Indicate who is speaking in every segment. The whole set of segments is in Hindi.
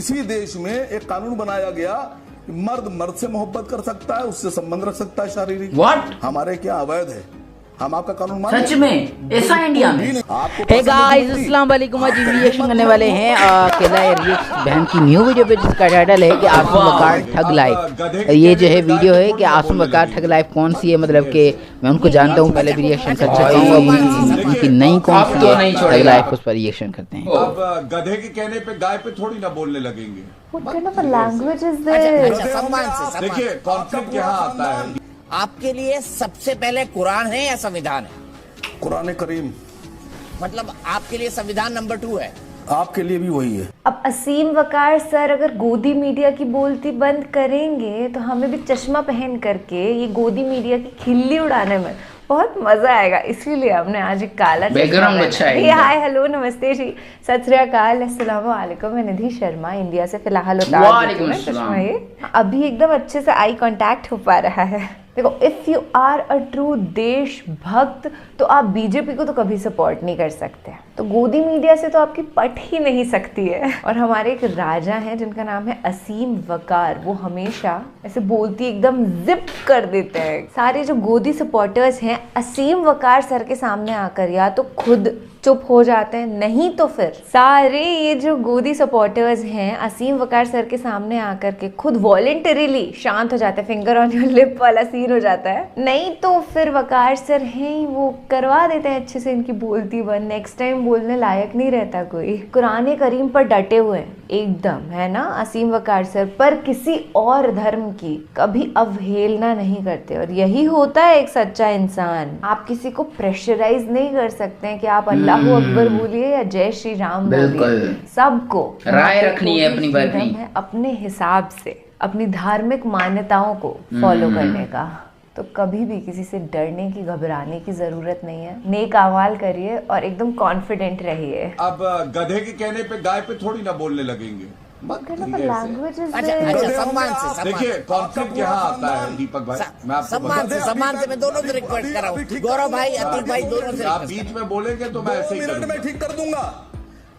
Speaker 1: किसी देश में एक कानून बनाया गया कि मर्द मर्द से मोहब्बत कर सकता है, उससे संबंध रख सकता है शारीरिक।
Speaker 2: What?
Speaker 1: हमारे क्या अवैध है? हम आपका कानून मान
Speaker 2: सच में ऐसा इंडिया में?
Speaker 3: हे गाइस अस्सलाम वालेकुम। आज रिएक्शन करने वाले हैं अकेला रिएक्ट बहन की न्यू वीडियो पे, जिसका टाइटल है कि आसम वकार ठग लाइफ। ये जो है वीडियो है कि आसम वकार ठग लाइफ कौन सी है, मतलब कि मैं उनको जानता हूँ, पहले भी रिएक्शन कर चुका हूँ। अब उनकी नई कौन सी है ठग लाइफ, उस पर रिएक्शन करते हैं।
Speaker 1: अब गधे के कहने पे गाय पे थोड़ी ना बोलने लगेंगे।
Speaker 4: What kind of a language is this?
Speaker 5: सम्मान से
Speaker 1: देखिए कॉन्फ्लिक्ट यहाँ आता है।
Speaker 5: आपके लिए सबसे पहले कुरान है या संविधान है?
Speaker 1: कुरान करीम।
Speaker 5: मतलब आपके लिए संविधान नंबर 2 है।
Speaker 1: आपके लिए भी वही है।
Speaker 4: अब असीम वकार सर अगर गोदी मीडिया की बोलती बंद करेंगे तो हमें भी चश्मा पहन करके ये गोदी मीडिया की खिल्ली उड़ाने में बहुत मजा आएगा, इसीलिए हमने आज एक काला
Speaker 2: बैकग्राउंड अच्छा है।
Speaker 4: हाय हेलो नमस्ते जी सत श्री अकाल अस्सलाम वालेकुम। मैं निधि शर्मा इंडिया से फिलहाल
Speaker 2: वालेकुम अस्सलाम।
Speaker 4: अभी एकदम अच्छे से आई कांटेक्ट हो पा रहा है। देखो, if you are a true देशभक्त तो आप बीजेपी को तो कभी सपोर्ट नहीं कर सकते, तो गोदी मीडिया से तो आपकी पट ही नहीं सकती है। और हमारे एक राजा हैं जिनका नाम है असीम वकार, वो हमेशा ऐसे बोलती एकदम जिप कर देते हैं। सारे जो गोदी सपोर्टर्स हैं असीम वकार सर के सामने आकर या तो खुद चुप हो जाते हैं, नहीं तो फिर सारे ये जो गोदी सपोर्टर्स हैं असीम वकार सर के सामने आकर के खुद वॉलेंटरीली शांत हो जाते हैं। फिंगर ऑन योर लिप वाला सीन हो जाता है। नहीं तो फिर वकार सर हैं वो करवा देते हैं अच्छे से इनकी बोलती बंद, नेक्स्ट टाइम बोलने लायक नहीं रहता कोई। कुरान करीम पर डटे हुए हैं एकदम, है ना असीम वकार सर, पर किसी और धर्म की कभी अवहेलना नहीं करते। और यही होता है एक सच्चा इंसान। आप किसी को प्रेशराइज नहीं कर सकते हैं कि आप अल्लाहू अकबर बोलिए या जय श्री राम बोलिए, सबको
Speaker 2: राय रखनी है अपनी बात
Speaker 4: है अपने हिसाब से, अपनी धार्मिक मान्यताओं को फॉलो करने का। तो कभी भी किसी से डरने की घबराने की जरूरत नहीं है। नेक अमाल करिए और एकदम कॉन्फिडेंट रहिए।
Speaker 1: अब गधे के कहने पे गाय पे थोड़ी ना बोलने लगेंगे।
Speaker 4: लैंग्वेज
Speaker 5: अच्छा सम्मान से
Speaker 1: देखिए कॉन्फ्लिक्ट यहाँ आता है दीपक भाई। मैं आपको
Speaker 5: सम्मान से मैं दोनों से रिक्वेस्ट कर रहा हूँ, गौरव भाई अतीक भाई दोनों से।
Speaker 1: आप बीच में बोलेंगे तो मैं ऐसे ही
Speaker 6: मिनट में ठीक कर दूंगा,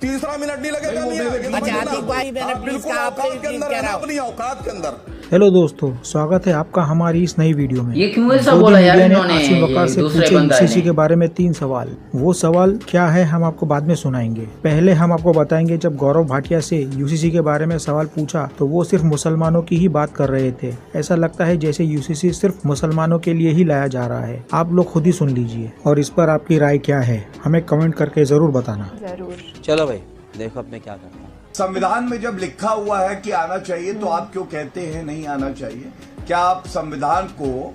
Speaker 6: तीसरा मिनट नहीं लगेगा।
Speaker 5: अच्छा अतीक भाई मैंने प्लीज कहा आपसे कह रहा हूँ
Speaker 6: अपनी औकात के अंदर।
Speaker 7: हेलो दोस्तों, स्वागत है आपका हमारी इस नई वीडियो में।
Speaker 2: ये क्यों ऐसा बोला यार इन्होंने?
Speaker 7: आसिम वकार से
Speaker 2: दूसरे
Speaker 7: पूछे
Speaker 2: बंदा
Speaker 7: यूसीसी के बारे में 3 सवाल। वो सवाल क्या है हम आपको बाद में सुनाएंगे। पहले हम आपको बताएंगे जब गौरव भाटिया से यूसीसी के बारे में सवाल पूछा तो वो सिर्फ मुसलमानों की ही बात कर रहे थे। ऐसा लगता है जैसे यूसीसी सिर्फ मुसलमानों के लिए ही लाया जा रहा है। आप लोग खुद ही सुन लीजिए और इस पर आपकी राय क्या है हमें कमेंट करके जरूर बताना।
Speaker 4: जरूर।
Speaker 8: चलो भाई देखो अब मैं क्या करता हूँ।
Speaker 1: संविधान में जब लिखा हुआ है कि आना चाहिए तो आप क्यों कहते हैं नहीं आना चाहिए? क्या आप संविधान को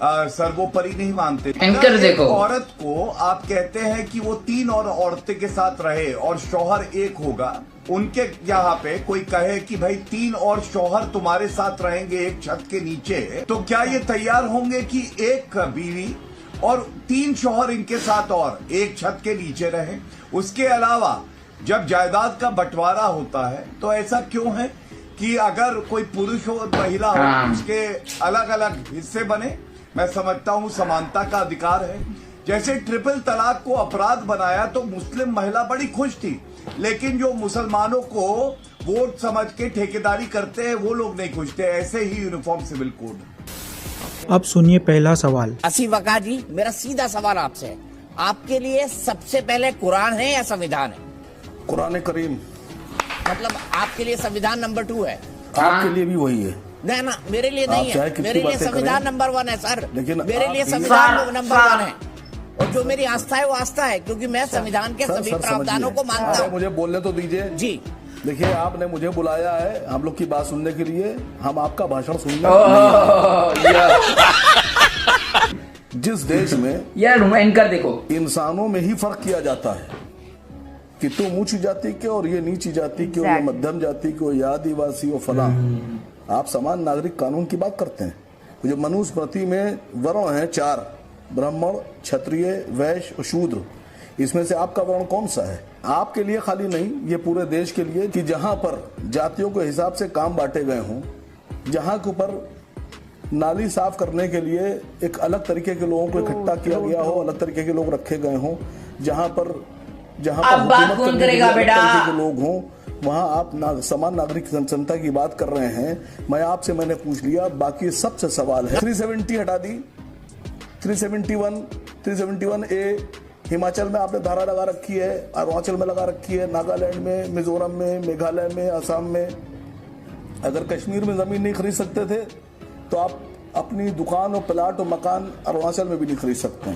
Speaker 1: सर्वोपरि नहीं मानते?
Speaker 2: एंकर देखो,
Speaker 1: औरत को आप कहते हैं कि वो 3 और औरतें के साथ रहे और शौहर एक होगा, उनके यहाँ पे कोई कहे कि भाई 3 और शौहर तुम्हारे साथ रहेंगे एक छत के नीचे, तो क्या ये तैयार होंगे कि एक बीवी और 3 शौहर इनके साथ और एक छत के नीचे रहे? उसके अलावा जब जायदाद का बंटवारा होता है तो ऐसा क्यों है कि अगर कोई पुरुष हो महिला हो उसके अलग अलग हिस्से बने? मैं समझता हूँ समानता का अधिकार है। जैसे ट्रिपल तलाक को अपराध बनाया तो मुस्लिम महिला बड़ी खुश थी, लेकिन जो मुसलमानों को वोट समझ के ठेकेदारी करते हैं वो लोग नहीं खुश थे। ऐसे ही यूनिफॉर्म सिविल कोड।
Speaker 7: अब सुनिए पहला सवाल।
Speaker 5: असीम वकार जी मेरा सीधा सवाल आपसे है, आपके लिए सबसे पहले कुरान है या संविधान है?
Speaker 1: कुरान करीम।
Speaker 5: मतलब आपके लिए संविधान नंबर 2 है।
Speaker 1: आपके लिए भी वही है।
Speaker 5: नहीं ना, मेरे लिए नहीं है। मेरे लिए संविधान नंबर 1 है सर,
Speaker 1: लेकिन
Speaker 5: मेरे लिए संविधान नंबर 1 है। और जो मेरी आस्था है वो आस्था है, क्योंकि मैं संविधान के सभी प्रावधानों को मानता हूँ।
Speaker 1: मुझे बोलने तो दीजिए जी। देखिए आपने मुझे बुलाया है हम लोग की बात सुनने के लिए, हम आपका भाषण सुनने। जिस देश में
Speaker 2: यार एंकर देखो
Speaker 1: इंसानों में ही फर्क किया जाता है कि तुम ऊंची जाति के और ये नीची जाति के, ये मध्यम जाति के, ये आदिवासी और फला। आप समान नागरिक कानून की बात करते हैं। जो मनुस्मृति में वर्ण हैं 4, ब्राह्मण, क्षत्रिय, वैश्य और शूद्र, इसमें से आपका वर्ण कौन सा है? आपके लिए खाली नहीं, ये पूरे देश के लिए कि जहां पर जातियों के हिसाब से काम बांटे गए हों, जहां के ऊपर नाली साफ करने के लिए एक अलग तरीके के लोगों को इकट्ठा किया गया हो, अलग तरीके के लोग रखे गए हों, जहां पर
Speaker 2: अब बात कौन करेगा बेटा?
Speaker 1: के लोग हों,
Speaker 6: वहां आप समान नागरिक संहिता की बात कर रहे हैं। मैंने पूछ लिया, बाकी सबसे सवाल है 370 हटा दी, 371 ए हिमाचल में आपने धारा लगा रखी है, अरुणाचल में लगा रखी है, नागालैंड में, मिजोरम में, मेघालय में, असम में। अगर कश्मीर में जमीन नहीं खरीद सकते थे तो आप अपनी दुकान और प्लाट और मकान अरुणाचल में भी नहीं खरीद सकते,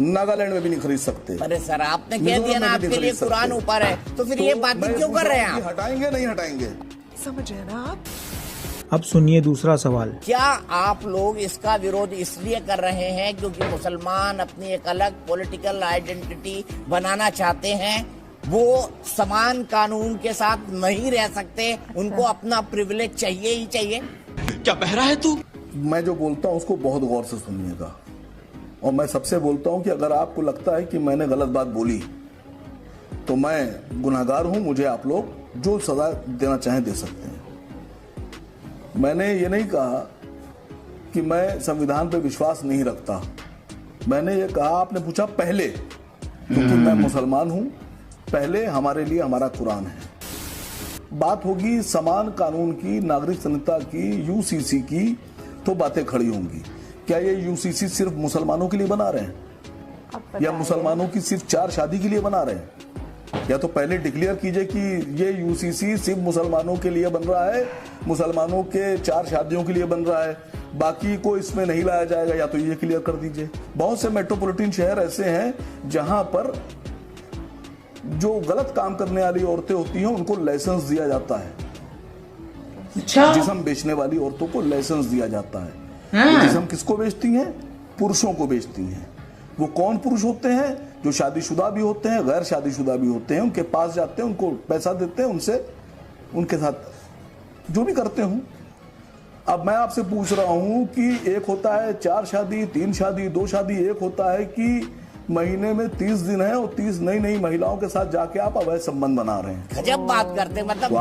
Speaker 6: नागालैंड में भी नहीं खरीद सकते।
Speaker 5: अरे सर, आपने कह दिया ना आपके लिए कुरान ऊपर है, तो फिर ये बातें क्यों कर रहे हैं आप?
Speaker 6: हटाएंगे नहीं हटाएंगे,
Speaker 5: समझे ना आप?
Speaker 7: अब सुनिए दूसरा सवाल।
Speaker 5: क्या आप लोग इसका विरोध इसलिए कर रहे हैं क्योंकि मुसलमान अपनी एक अलग पॉलिटिकल आइडेंटिटी बनाना चाहते हैं? वो समान कानून के साथ नहीं रह सकते, उनको अपना प्रिविलेज चाहिए ही चाहिए।
Speaker 6: क्या बहरा है तू? मैं जो बोलता हूँ उसको बहुत गौर से सुनिएगा, और मैं सबसे बोलता हूँ कि अगर आपको लगता है कि मैंने गलत बात बोली तो मैं गुनाहगार हूँ, मुझे आप लोग जो सजा देना चाहें दे सकते हैं। मैंने ये नहीं कहा कि मैं संविधान पे विश्वास नहीं रखता, मैंने ये कहा, आपने पूछा पहले, क्योंकि मैं मुसलमान हूं, पहले हमारे लिए हमारा कुरान है। बात होगी समान कानून की, नागरिक संहिता की, यूसीसी की, तो बातें खड़ी होंगी। क्या ये यूसीसी सिर्फ मुसलमानों के लिए बना रहे हैं या मुसलमानों की सिर्फ 4 शादी के लिए बना रहे हैं? या तो पहले डिक्लेयर कीजिए कि ये यूसीसी सिर्फ मुसलमानों के लिए बन रहा है, मुसलमानों के 4 शादियों के लिए बन रहा है, बाकी को इसमें नहीं लाया जाएगा, या तो ये क्लियर कर दीजिए। बहुत से मेट्रोपॉलिटन शहर ऐसे हैं जहां पर जो गलत काम करने वाली औरतें होती हैं उनको लाइसेंस दिया जाता है। जिस्म बेचने वाली औरतों को लाइसेंस दिया जाता है। जिस्म किसको बेचती हैं? पुरुषों को बेचती हैं। वो कौन पुरुष होते हैं? जो शादीशुदा भी होते हैं, गैर शादीशुदा भी होते हैं। उनके पास जाते हैं, उनको पैसा देते हैं, उनसे उनके साथ जो भी करते हूं। अब मैं आपसे पूछ रहा हूं कि एक होता है 4 शादी, 3 शादी, 2 शादी, एक होता है कि महीने में 30 दिन है और 30 नई नई महिलाओं के साथ जाके आप अवैध संबंध बना रहे हैं।
Speaker 5: गजब बात करते हैं, मतलब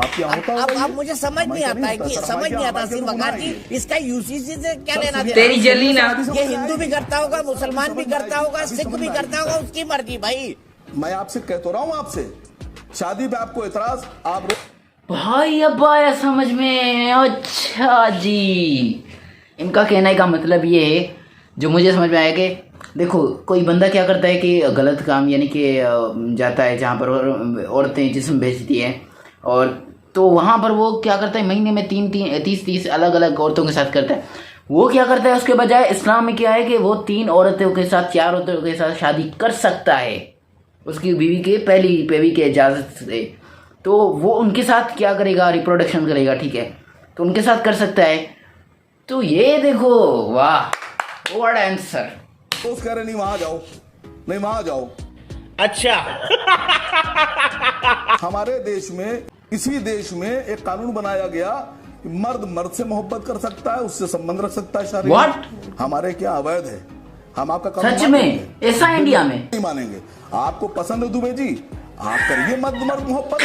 Speaker 5: अब मुझे समझ नहीं आता है कि समझ नहीं आता सिर्फ वकार जी, इसका यूसीसी से क्या लेना देना?
Speaker 2: तेरी जली ना,
Speaker 5: ये हिंदू भी करता होगा, मुसलमान भी करता होगा, सिख भी करता होगा, उसकी मर्जी भाई।
Speaker 6: मैं आपसे कह तो रहा हूँ, आपसे शादी पे आपको एतराज, आप
Speaker 2: भाई अब आया समझ में। अच्छा जी, इनका कहने का मतलब ये है, जो मुझे समझ में आया कि देखो कोई बंदा क्या करता है कि गलत काम यानी कि जाता है जहाँ पर औरतें जिस्म बेचती हैं, और तो वहाँ पर वो क्या करता है, महीने में 30 अलग अलग औरतों के साथ करता है। वो क्या करता है, उसके बजाय इस्लाम में क्या है कि वो 3 औरतों के साथ, 4 औरतों के साथ शादी कर सकता है उसकी बीवी के पहली बीवी के इजाज़त से। तो वो उनके साथ क्या करेगा, रिप्रोडक्शन करेगा, ठीक है, तो उनके साथ कर सकता है। तो ये देखो, वाह व्हाट आंसर।
Speaker 6: तो कह रहे नहीं वहां जाओ, नहीं वहां जाओ।
Speaker 5: अच्छा
Speaker 6: हमारे देश में, इसी देश में एक कानून बनाया गया, मर्द मर्द से मोहब्बत कर सकता है, उससे संबंध रख सकता है शारीरिक।
Speaker 2: What?
Speaker 6: हमारे क्या अवैध है? हम आपका कानून
Speaker 2: सच में ऐसा इंडिया में
Speaker 6: नहीं मानेंगे। आपको पसंद है दुबे जी, आप करिए मर्द मर्द मोहब्बत।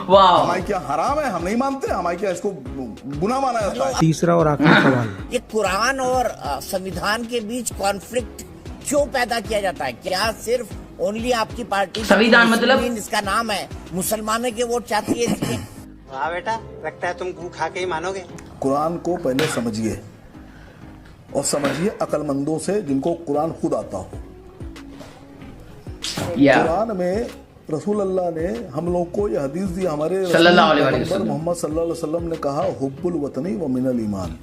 Speaker 2: वाह,
Speaker 6: हमारे क्या हराम है? हम नहीं मानते। हमारे क्या इसको गुनाह माना जाता है?
Speaker 7: तीसरा और आखिरी सवाल।
Speaker 5: ये कुरान और संविधान के बीच कॉन्फ्लिक्ट क्यों पैदा किया जाता है? क्या सिर्फ ओनली आपकी पार्टी
Speaker 2: संविधान मतलब
Speaker 5: इसका नाम है, मुसलमानों के वोट चाहती है इसलिए?
Speaker 9: हाँ बेटा, लगता है तुम गू खा के ही मानोगे।
Speaker 6: कुरान को पहले समझिए, और समझिए अक्लमंदों से जिनको कुरान खुद आता हो। कुरान में रसूल अल्लाह ने हम लोग को यह हदीस दी, हमारे
Speaker 2: सल्लल्लाहु अलैहि वसल्लम
Speaker 6: मोहम्मद सल्लल्लाहु अलैहि वसल्लम ने कहा, हुब्बुल वतनी व मिनल ईमान।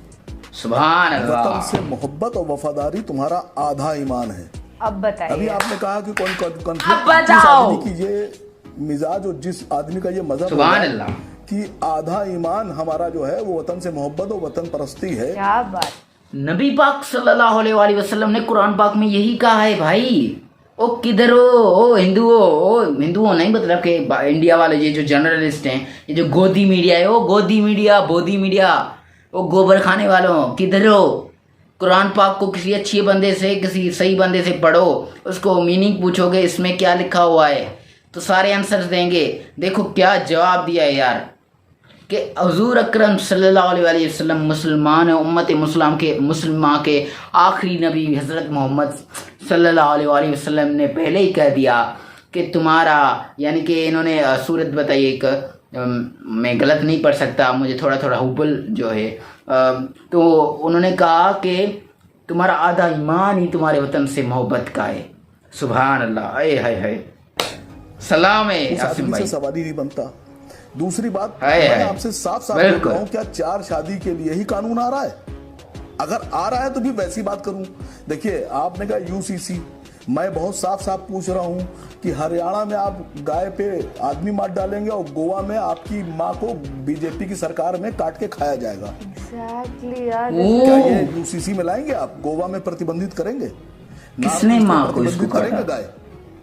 Speaker 2: सुभान अल्लाह।
Speaker 6: वतन से मोहब्बत और वफादारी तुम्हारा आधा ईमान है।
Speaker 4: अब बताइए,
Speaker 6: अभी आपने कहा कि कौन
Speaker 2: अब बताओ।
Speaker 6: जिस आदमी की ये मिजाज और जिस आदमी का ये मजहब
Speaker 2: सुभान अल्लाह
Speaker 6: कि आधा ईमान हमारा जो है वो वतन से मोहब्बत और वतन परस्ती है।
Speaker 4: क्या बात।
Speaker 2: नबी पाक सल्लल्लाहु अलैहि वसल्लम ने कुरान पाक में यही कहा है भाई। ओ किधर हो, ओ हिंदुओं नहीं, मतलब कि इंडिया वाले ये जो जर्नलिस्ट हैं, ये जो गोदी मीडिया है, ओ गोदी मीडिया, बोदी मीडिया, ओ गोबर खाने वालों, किधर हो? कुरान पाक को किसी अच्छे बंदे से, किसी सही बंदे से पढ़ो, उसको मीनिंग पूछोगे इसमें क्या लिखा हुआ है तो सारे आंसर देंगे। देखो क्या जवाब दिया है यार, कि हुजूर अकरम सल्लल्लाहु अलैहि वसल्लम मुसलमान उम्मत मुसलमान के आखिरी नबी हज़रत मोहम्मद सल्लल्लाहु अलैहि वसल्लम ने पहले ही कह दिया कि तुम्हारा, यानी कि इन्होंने सूरत बताई एक, मैं गलत नहीं पढ़ सकता, मुझे थोड़ा थोड़ा हुबल जो है, तो उन्होंने कहा कि तुम्हारा आधा ईमान ही तुम्हारे वतन से मोहब्बत का है। सुभान अल्लाह, अय हाय हाय, सलाम है
Speaker 6: उस
Speaker 2: आसिम
Speaker 6: आदमी
Speaker 2: भाई।
Speaker 6: से सवाल ही नहीं बनता। दूसरी बात,
Speaker 2: हाय
Speaker 6: मैं
Speaker 2: हाय।
Speaker 6: आपसे साफ साफ बोल
Speaker 2: बिल्कुल।
Speaker 6: रहा हूं, क्या 4 शादी के लिए ही कानून आ रहा है? अगर आ रहा है तो भी वैसी बात करूं। देखिए, आपने कहा यूसीसी, मैं बहुत साफ साफ पूछ रहा हूं कि हरियाणा में आप गाय पे आदमी मार डालेंगे और गोवा में आपकी माँ को बीजेपी की सरकार में काट के खाया जाएगा।
Speaker 4: एग्जैक्टली यार,
Speaker 6: क्या ये यूसीसी में लाएंगे आप? गोवा में प्रतिबंधित करेंगे?
Speaker 2: किसने माँ को इसको
Speaker 6: प्रतिबंधित करेंगे
Speaker 2: काटा?
Speaker 6: गाय?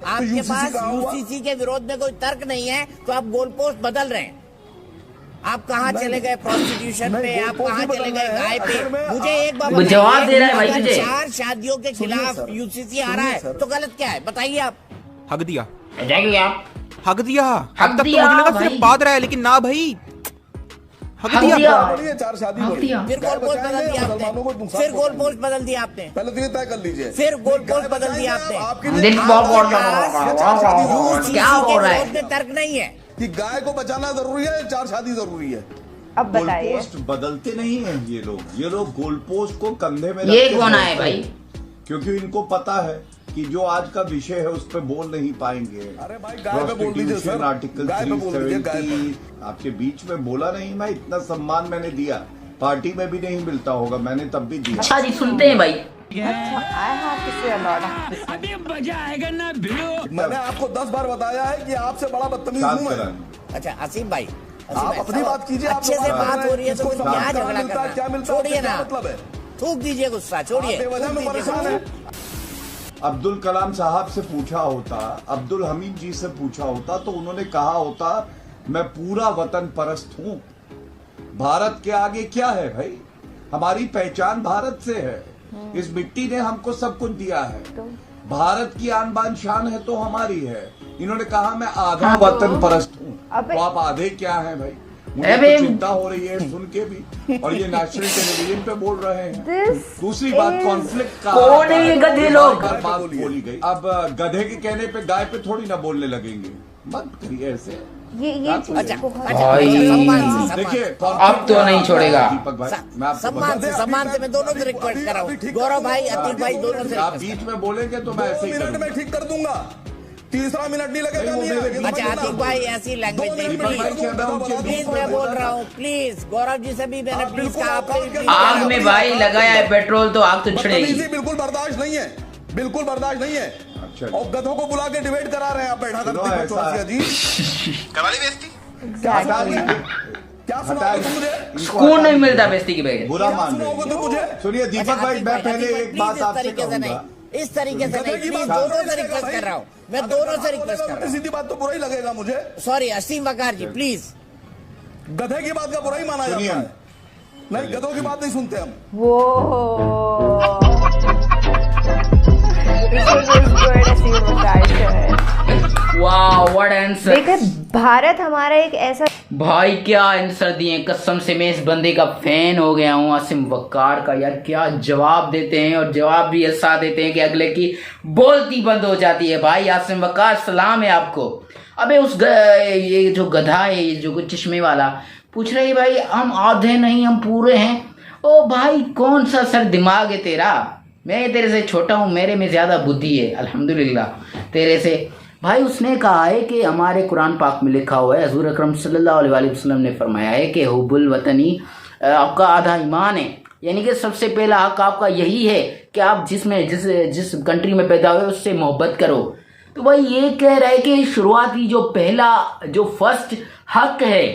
Speaker 5: आपके
Speaker 6: UCC
Speaker 5: पास
Speaker 6: कहाँ हुआ?
Speaker 5: यूसीसी के विरोध में कोई तर्क नहीं है तो आप गोल पोस्ट बदल रहे हैं। आप कहाँ
Speaker 6: नहीं,
Speaker 5: चले गए प्रोस्टिट्यूशन
Speaker 6: नहीं,
Speaker 5: पे, आप
Speaker 6: गोल पोस्ट
Speaker 5: कहाँ
Speaker 6: ही
Speaker 5: चले
Speaker 6: बदल
Speaker 5: गए
Speaker 6: रहे हैं।
Speaker 5: गाय पे?
Speaker 6: असल में
Speaker 5: मुझे एक बात
Speaker 2: वो जवाब दे रहा है भाई
Speaker 5: अगर
Speaker 2: तुझे।
Speaker 5: 4 शादियों के
Speaker 6: सुनिए
Speaker 5: खिलाफ
Speaker 6: सर,
Speaker 5: यूसीसी आ रहा
Speaker 6: सुनिए
Speaker 5: है
Speaker 6: सर।
Speaker 5: तो गलत क्या है बताइए आप।
Speaker 10: हक दिया,
Speaker 2: जाएंगे आप,
Speaker 10: हक दिया।
Speaker 2: हक
Speaker 10: हक तक तो
Speaker 2: दिया
Speaker 10: मुझे लगा
Speaker 2: भाई।
Speaker 10: सिर्फ बात रहा है, लेकिन ना भाई, हक
Speaker 2: हक
Speaker 10: दिया।
Speaker 2: दिया।
Speaker 6: बोलिए 4 शादी
Speaker 2: हाँ,
Speaker 6: बोलिए।
Speaker 2: दिया।
Speaker 5: फिर गोल पोस्ट बदल दिया
Speaker 6: मुसलमानों को
Speaker 5: आपने,
Speaker 6: नुकसान
Speaker 5: फिर गोल
Speaker 6: पहुंचाएंगे।
Speaker 5: पोस्ट बदल दिया आपने,
Speaker 6: पहले तो ये तय कर लीजिए।
Speaker 5: फिर गोल
Speaker 6: गाय
Speaker 5: पोस्ट बदल दिया
Speaker 6: बचाएंगे
Speaker 5: आपने।
Speaker 6: आपके लिए
Speaker 2: दिल बहुत बहुत
Speaker 5: यूसीसी
Speaker 2: क्या
Speaker 5: के
Speaker 2: बोल रहा
Speaker 5: विरोध
Speaker 2: है?
Speaker 5: में तर्क नहीं है।
Speaker 6: कि गाय को बचाना जरूरी है, 4 शादी जरूरी है।
Speaker 4: अब
Speaker 1: गोल
Speaker 4: बताइए।
Speaker 1: पोस्ट बदलते नहीं है ये लोग गोल पोस्ट को कंधे में
Speaker 2: ये
Speaker 1: रख के
Speaker 2: कौन
Speaker 1: बोलते
Speaker 2: आए भाई?
Speaker 1: हैं, क्योंकि इनको पता है कि जो आज का विषय है उस पर बोल नहीं पाएंगे।
Speaker 6: अरे भाई, गाय पे बोल दीजिए सर।
Speaker 1: आर्टिकल
Speaker 6: गाय पे बोल दीजिए, गाय
Speaker 1: 370 आपके बीच में बोला नहीं, मैं इतना सम्मान मैंने दिया, पार्टी में भी नहीं मिलता होगा, मैंने तब भी दिया।
Speaker 2: अच्छा जी, सुनते हैं भाई।
Speaker 4: अच्छा, I have to say a lot of this.
Speaker 6: मैंने आपको 10 बार बताया है कि आपसे बड़ा बदतमीज
Speaker 1: साथ
Speaker 6: हूं मैं।
Speaker 1: करा।
Speaker 5: अच्छा असीम भाई,
Speaker 6: आप अपनी बात कीजिए। आप
Speaker 5: अच्छे
Speaker 6: जो
Speaker 5: से
Speaker 6: बात कर
Speaker 5: बात
Speaker 6: रहे हैं,
Speaker 5: हो रही है तो
Speaker 6: किसको
Speaker 5: फिर
Speaker 6: सम्मान
Speaker 5: क्या
Speaker 6: कहाँ
Speaker 5: झगड़ा
Speaker 6: मिलता है,
Speaker 5: करना
Speaker 6: क्या
Speaker 5: है?
Speaker 6: मिलता है,
Speaker 5: छोड़िए
Speaker 6: क्या
Speaker 5: ना,
Speaker 6: मतलब है?
Speaker 5: थूक दीजिए गुस्सा, छोड़िए।
Speaker 6: आप बेवजह में
Speaker 5: थूक दीजिए
Speaker 6: परेशान है।
Speaker 5: गुस्सा।
Speaker 1: अब्दुल कलाम साहब से पूछा होता, अब्दुल हमीद जी से पूछा होता तो उन्होंने कहा होता मैं पूरा वतन परस्त हूं। भारत के आगे क्या है भाई? हमारी पहचान भारत से है। इस मिट्टी ने हमको सब कुछ दिया है। भारत की आन बान शान है तो हमारी है। इन्होंने कहा मैं आधा वतन परस्त हूं।
Speaker 4: अबे-
Speaker 1: तो आप आधे क्या हैं भाई? मुझे
Speaker 2: अबे-
Speaker 1: तो चिंता हो रही है सुन के भी, और ये नेशनल टेलीविजन पे बोल रहे हैं।
Speaker 4: This
Speaker 1: दूसरी बात,
Speaker 4: is-
Speaker 1: कॉन्फ्लिक्ट का
Speaker 2: कौन है ये गधे लोग?
Speaker 1: बात बोली गई। अब गधे के कहने पे गाय पे थोड़ी ना बोलने लगेंगे। मत करिए ऐसे।
Speaker 4: ये चीज
Speaker 5: अच्छा
Speaker 4: बहुत
Speaker 2: भाई।
Speaker 5: सम्मान से, सम्मान
Speaker 1: देखिए,
Speaker 5: से।
Speaker 2: अब तो नहीं छोड़ेगा।
Speaker 1: दीपक भाई, मैं आपको
Speaker 5: सम्मान
Speaker 1: बता
Speaker 5: से, सम्मान से मैं दोनों से रिक्वेस्ट कर रहा हूँ, गौरव भाई, अतीक भाई, दोनों से
Speaker 1: आप
Speaker 5: request
Speaker 1: बीच में बोलेंगे तो मैं
Speaker 6: 2
Speaker 1: ऐसे ही
Speaker 6: मिनट में
Speaker 1: करूंगा।
Speaker 6: ठीक कर दूंगा। तीसरा मिनट नहीं लगेगा।
Speaker 1: नहीं, वो
Speaker 6: नहीं,
Speaker 1: मेरे
Speaker 6: ये
Speaker 1: बीच-
Speaker 5: अच्छा
Speaker 6: समझ लेना।
Speaker 5: अतीक भाई ऐसी लैंग्वेज
Speaker 6: 2
Speaker 5: नहीं,
Speaker 6: मिनट में
Speaker 1: दीपक भाई
Speaker 6: कर
Speaker 1: क्या
Speaker 6: दूंगा,
Speaker 1: मैं उनके
Speaker 6: बता
Speaker 5: प्लीज
Speaker 6: दूंगा।
Speaker 5: मैं बोल रहा हूँ, प्लीज गौरव जी से भी मैंने
Speaker 6: आप
Speaker 5: प्लीज
Speaker 6: बिल्कुल
Speaker 5: कहा,
Speaker 6: आप
Speaker 5: प्लीज
Speaker 2: आग में भाई लगाया है पेट्रोल तो आग तो छिड़ेगी।
Speaker 6: बदतमीजी बिल्कुल बर्दाश्त नहीं है, बिल्कुल बर्दाश्त नहीं है।
Speaker 1: अच्छा।
Speaker 6: और गधों को बुला के डिबेट करा रहे हैं आप बैठा
Speaker 1: सुनो,
Speaker 6: करते
Speaker 1: ऐसा-
Speaker 6: चौरसिया जी।
Speaker 1: हटा
Speaker 4: exactly.
Speaker 1: दीजिए।
Speaker 6: क्या
Speaker 1: हटा
Speaker 6: सुनाओगे तुम
Speaker 1: दीजिए।
Speaker 6: मुझे?
Speaker 1: इनको
Speaker 2: सुकून
Speaker 1: हटा
Speaker 2: नहीं
Speaker 1: दीजिए।
Speaker 2: मिलता बेइज्जती की बगैर।
Speaker 1: बुरा
Speaker 6: क्या
Speaker 1: मान
Speaker 6: सुनाओगे तुम
Speaker 1: रहे
Speaker 6: मुझे?
Speaker 1: हैं। सुनिए दीपक
Speaker 5: अच्छा,
Speaker 1: भाई,
Speaker 5: अतीक
Speaker 1: मैं
Speaker 5: भाई,
Speaker 1: पहले
Speaker 5: अतीक भाई,
Speaker 1: एक
Speaker 5: प्लीज
Speaker 1: बात
Speaker 5: इस
Speaker 1: आपसे
Speaker 5: तरीके से
Speaker 1: कहूंगा।
Speaker 5: नहीं, इस तरीके से
Speaker 6: गधे
Speaker 5: नहीं,
Speaker 6: की
Speaker 5: प्लीज
Speaker 6: बात
Speaker 5: दोनों से
Speaker 6: करेगा
Speaker 5: रिक्वेस्ट
Speaker 6: भाई।
Speaker 5: कर रहा हूँ, मैं
Speaker 6: अगर
Speaker 5: दोनों
Speaker 6: आप
Speaker 5: से रिक्वेस्ट
Speaker 6: बोलेगा
Speaker 5: कर रहा
Speaker 6: उल्टी
Speaker 5: हूँ।
Speaker 6: सीधी बात तो बुरा ही लगेगा मुझे।
Speaker 5: Sorry Asim Waqar ji, please.
Speaker 6: गधे की बात का बुरा ही माना
Speaker 1: सुनिए।
Speaker 6: जाता है। नहीं, गधों की बात नहीं सुनते हम।
Speaker 4: Whoa. This was good, Asim Waqar sir.
Speaker 2: वाह, व्हाट आंसर।
Speaker 4: देखिए, भारत हमारा एक ऐसा
Speaker 2: भाई क्या आंसर दिए, कसम से मैं इस बंदे का फैन हो गया हूँ, आसिम वकार का। यार क्या जवाब देते हैं, और जवाब भी ऐसा देते हैं कि अगले की बोलती बंद हो जाती है। भाई आसिम वकार, सलाम है आपको। अबे ये जो गधा है, ये जो चश्मे वाला पूछ रही भाई हम आधे नहीं हम पूरे हैं। ओ भाई कौन सा सर दिमाग है तेरा? मैं तेरे से छोटा हूँ, मेरे में ज़्यादा बुद्धि है अल्हम्दुलिल्लाह तेरे से। भाई उसने कहा है कि हमारे कुरान पाक में लिखा हुआ है, हज़ूर अकरम सल्लल्लाहु अलैहि वसल्लम ने फरमाया है कि हुब्बुल वतनी आपका आधा ईमान है। यानी कि सबसे पहला हक आपका यही है कि आप जिस कंट्री में पैदा हुए उससे मोहब्बत करो। तो भाई ये कह रहा है कि शुरुआती जो पहला जो फर्स्ट हक है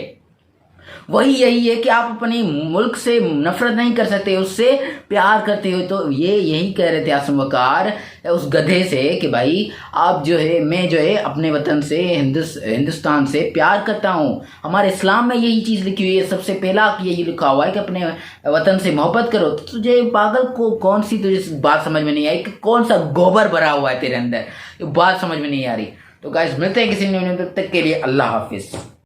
Speaker 2: वही यही है कि आप अपने मुल्क से नफरत नहीं कर सकते, उससे प्यार करते हो। तो ये यही कह रहे थे आसिम वकार उस गधे से कि भाई आप जो है, मैं जो है अपने वतन से हिंदुस्तान से प्यार करता हूँ। हमारे इस्लाम में यही चीज़ लिखी हुई है, सबसे पहला यही लिखा हुआ है कि अपने वतन से मोहब्बत करो। तो तुझे पागल को कौन सी तुझे बात समझ में नहीं आई कि कौन सा गोबर भरा हुआ है तेरे अंदर, ये बात समझ में नहीं आ रही। तो गाइस मिलते हैं किसी न्यू तक के लिए, अल्लाह हाफिज़।